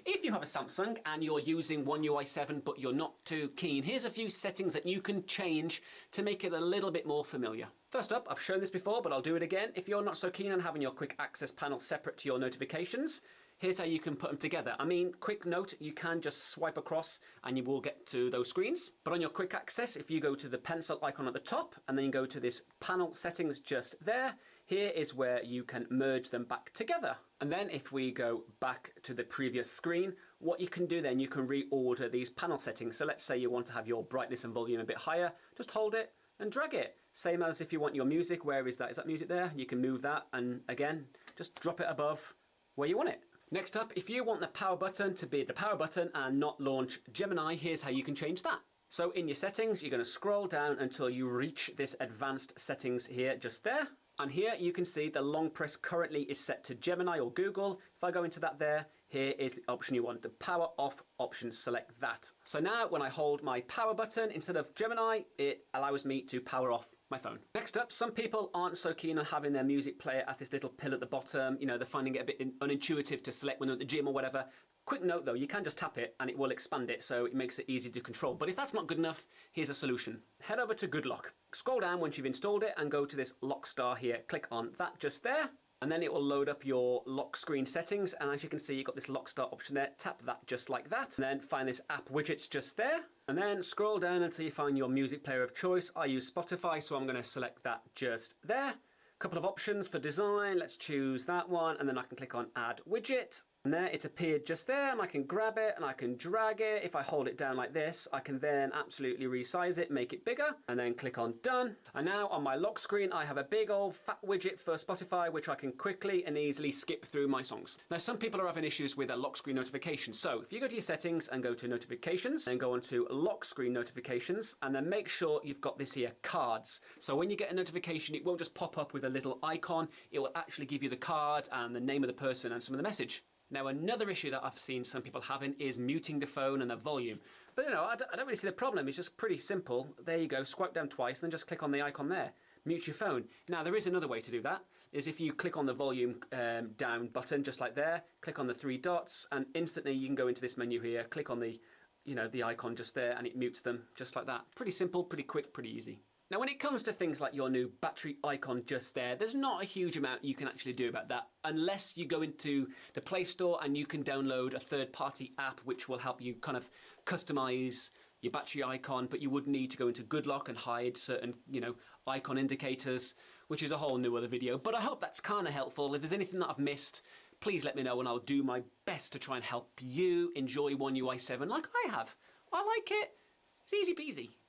If you have a Samsung and you're using One UI 7 but you're not too keen, here's a few settings that you can change to make it a little bit more familiar. First up, I've shown this before, but I'll do it again. If you're not so keen on having your quick access panel separate to your notifications, here's how you can put them together. I mean, quick note, you can just swipe across and you will get to those screens. But on your quick access, if you go to the pencil icon at the top and then you go to this panel settings just there, here is where you can merge them back together. And then if we go back to the previous screen, what you can do then, you can reorder these panel settings. So let's say you want to have your brightness and volume a bit higher, just hold it and drag it. Same as if you want your music, where is that? Is that music there? You can move that and again, just drop it above where you want it. Next up, if you want the power button to be the power button and not launch Gemini, here's how you can change that. So in your settings, you're going to scroll down until you reach this advanced settings here, just there. And here you can see the long press currently is set to Gemini or Google. If I go into that there, here is the option you want, the power off option, select that. So now when I hold my power button, instead of Gemini, it allows me to power off my phone. Next up, some people aren't so keen on having their music player as this little pill at the bottom. You know, they're finding it a bit unintuitive to select when they're at the gym or whatever. Quick note though, you can just tap it and it will expand it, so it makes it easy to control. But if that's not good enough, here's a solution. Head over to Good Lock. Scroll down once you've installed it and go to this lock star here. Click on that just there, and then it will load up your lock screen settings. And as you can see, you've got this lock star option there. Tap that just like that, and then find this app widgets just there. And then scroll down until you find your music player of choice. I use Spotify, so I'm going to select that just there. Couple of options for design. Let's choose that one, and then I can click on Add Widget. And there it's appeared just there, and I can grab it and I can drag it. If I hold it down like this, I can then absolutely resize it, make it bigger, and then click on done. And now on my lock screen, I have a big old fat widget for Spotify, which I can quickly and easily skip through my songs. Now, some people are having issues with a lock screen notification. So if you go to your settings and go to notifications, then go on to lock screen notifications, and then make sure you've got this here, cards. So when you get a notification, it won't just pop up with a little icon. It will actually give you the card and the name of the person and some of the message. Now, another issue that I've seen some people having is muting the phone and the volume. But you know, I don't really see the problem. It's just pretty simple. There you go, swipe down twice, and then just click on the icon there. Mute your phone. Now, there is another way to do that, is if you click on the volume down button, just like there, click on the three dots, and instantly you can go into this menu here, click on the, you know, the icon just there, and it mutes them just like that. Pretty simple, pretty quick, pretty easy. Now, when it comes to things like your new battery icon just there, there's not a huge amount you can actually do about that unless you go into the Play Store and you can download a third-party app which will help you kind of customize your battery icon, but you would need to go into Good Lock and hide certain, you know, icon indicators, which is a whole new other video. But I hope that's kind of helpful. If there's anything that I've missed, please let me know and I'll do my best to try and help you enjoy One UI 7 like I have. I like it. It's easy peasy.